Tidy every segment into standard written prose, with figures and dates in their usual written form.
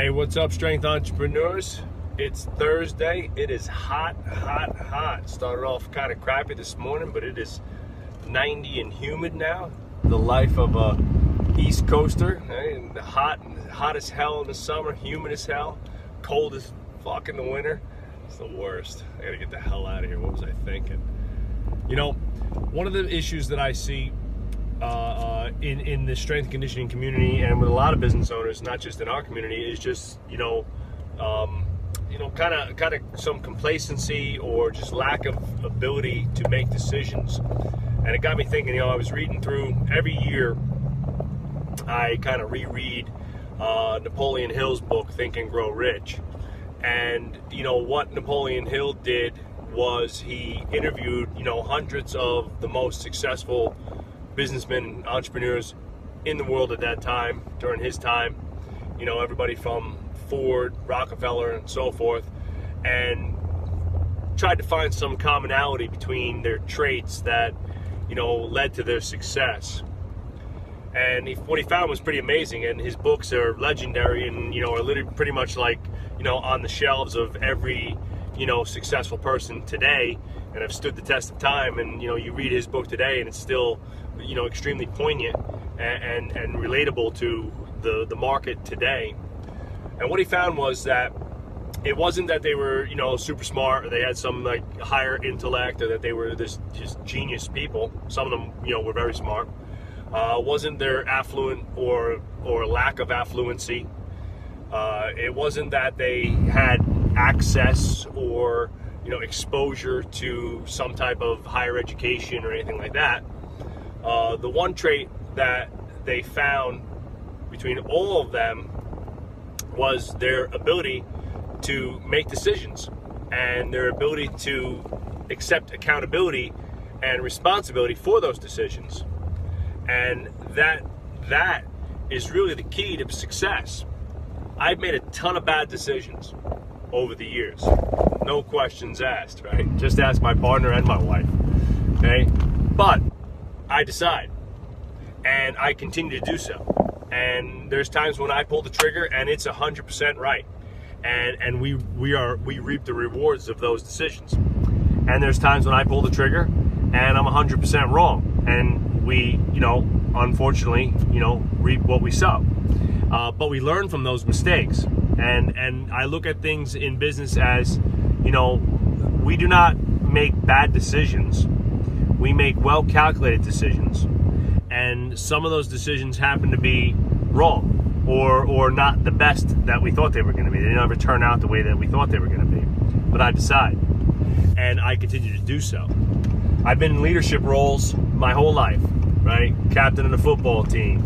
Hey, what's up, strength entrepreneurs? It's Thursday. It is hot. Started off kind of crappy this morning, but it is 90 and humid now. The life of a East Coaster. Right? Hot as hell in the summer, humid as hell, cold as fuck in the winter. It's the worst. I gotta get the hell out of here. What was I thinking? You know, one of the issues that I see in the strength and conditioning community and with a lot of business owners, not just in our community, is just kind of some complacency or just lack of ability to make decisions. And it got me thinking. I was reading through every year. I kind of reread Napoleon Hill's book, Think and Grow Rich. And what Napoleon Hill did was he interviewed hundreds of the most successful businessmen and entrepreneurs in the world at that time, during his time, everybody from Ford, Rockefeller, and so forth, and tried to find some commonality between their traits that led to their success. And what he found was pretty amazing, and his books are legendary and are literally pretty much like on the shelves of every successful person today, and have stood the test of time. And you read his book today and it's still extremely poignant and relatable to the market today. And what he found was that it wasn't that they were super smart, or they had some like higher intellect, or that they were just genius people. Some of them were very smart. Wasn't their affluent or lack of affluency. It wasn't that they had access or exposure to some type of higher education or anything like that. The one trait that they found between all of them was their ability to make decisions and their ability to accept accountability and responsibility for those decisions. And that is really the key to success. I've made a ton of bad decisions over the years. No questions asked, right? Just ask my partner and my wife, okay? But I decide, and I continue to do so. And there's times when I pull the trigger and it's 100% right. And we reap the rewards of those decisions. And there's times when I pull the trigger and I'm 100% wrong. And we, unfortunately, reap what we sow. But we learn from those mistakes. And I look at things in business as, we do not make bad decisions. We make well-calculated decisions. And some of those decisions happen to be wrong or not the best that we thought they were going to be. They never turn out the way that we thought they were going to be. But I decide. And I continue to do so. I've been in leadership roles my whole life, right? Captain of the football team,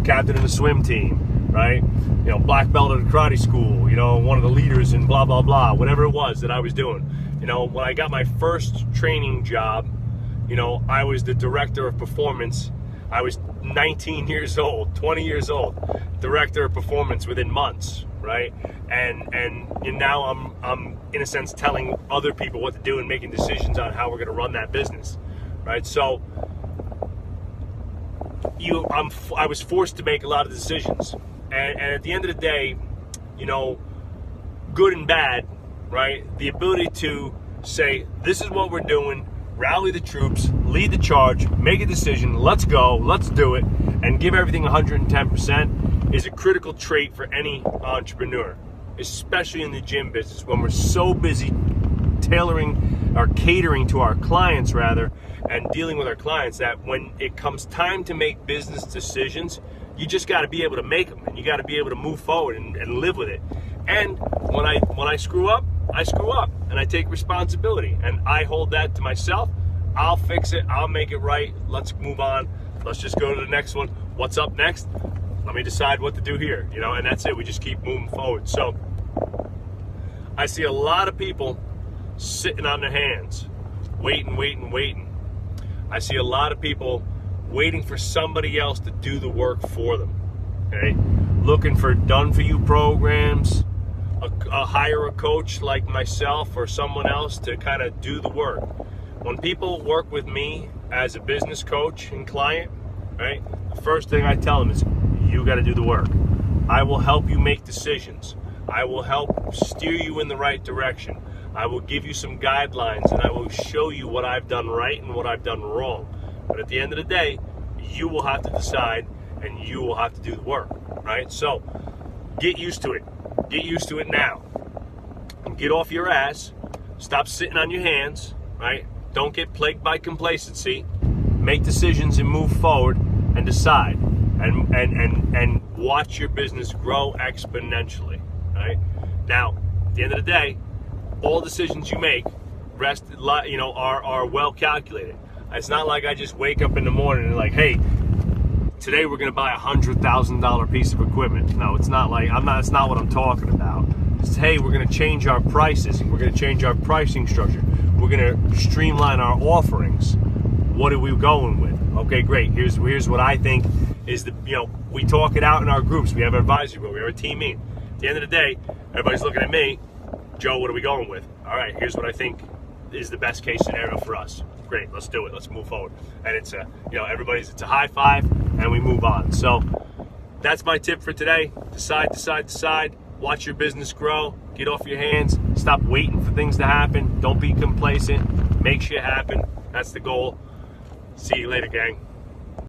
captain of the swim team, right? Black belt at a karate school, one of the leaders in blah, blah, blah, whatever it was that I was doing. When I got my first training job, I was the director of performance. I was 19 years old, 20 years old, director of performance within months, right? And now I'm in a sense telling other people what to do and making decisions on how we're going to run that business, right? So I was forced to make a lot of decisions, and at the end of the day, good and bad, right? The ability to say, this is what we're doing, rally the troops, lead the charge, make a decision, let's go, let's do it, and give everything 110% is a critical trait for any entrepreneur, especially in the gym business, when we're so busy tailoring or catering to our clients rather, and dealing with our clients, that when it comes time to make business decisions, you just got to be able to make them, and you got to be able to move forward and live with it. And when I screw up, I screw up, and I take responsibility, and I hold that to myself. I'll fix it. I'll make it right. Let's move on. Let's just go to the next one. What's up next? Let me decide what to do here, and that's it. We just keep moving forward. So I see a lot of people sitting on their hands, waiting. I see a lot of people waiting for somebody else to do the work for them, okay? Looking for done-for-you programs, hire a coach like myself or someone else to kind of do the work. When people work with me as a business coach and client, right, the first thing I tell them is, you got to do the work. I will help you make decisions. I will help steer you in the right direction. I will give you some guidelines, and I will show you what I've done right and what I've done wrong. But at the end of the day, you will have to decide, and you will have to do the work, right? So get used to it. Get used to it now. And get off your ass. Stop sitting on your hands, right? Don't get plagued by complacency. Make decisions and move forward and decide. And watch your business grow exponentially, right? Now, at the end of the day, all decisions you make are well calculated. It's not like I just wake up in the morning and like, hey, today we're going to buy $100,000 piece of equipment. No, it's not like it's not what I'm talking about. It's, hey, we're going to change our prices. We're going to change our pricing structure. We're going to streamline our offerings. What are we going with? Okay, great. Here's what I think is we talk it out in our groups. We have an advisory group. We have a team meeting. At the end of the day, everybody's looking at me. Joe, what are we going with? All right, here's what I think is the best case scenario for us. Great, let's do it. Let's move forward. And it's it's a high five, and we move on. So that's my tip for today. Decide. Watch your business grow. Get off your hands. Stop waiting for things to happen. Don't be complacent. Make shit happen. That's the goal. See you later, gang.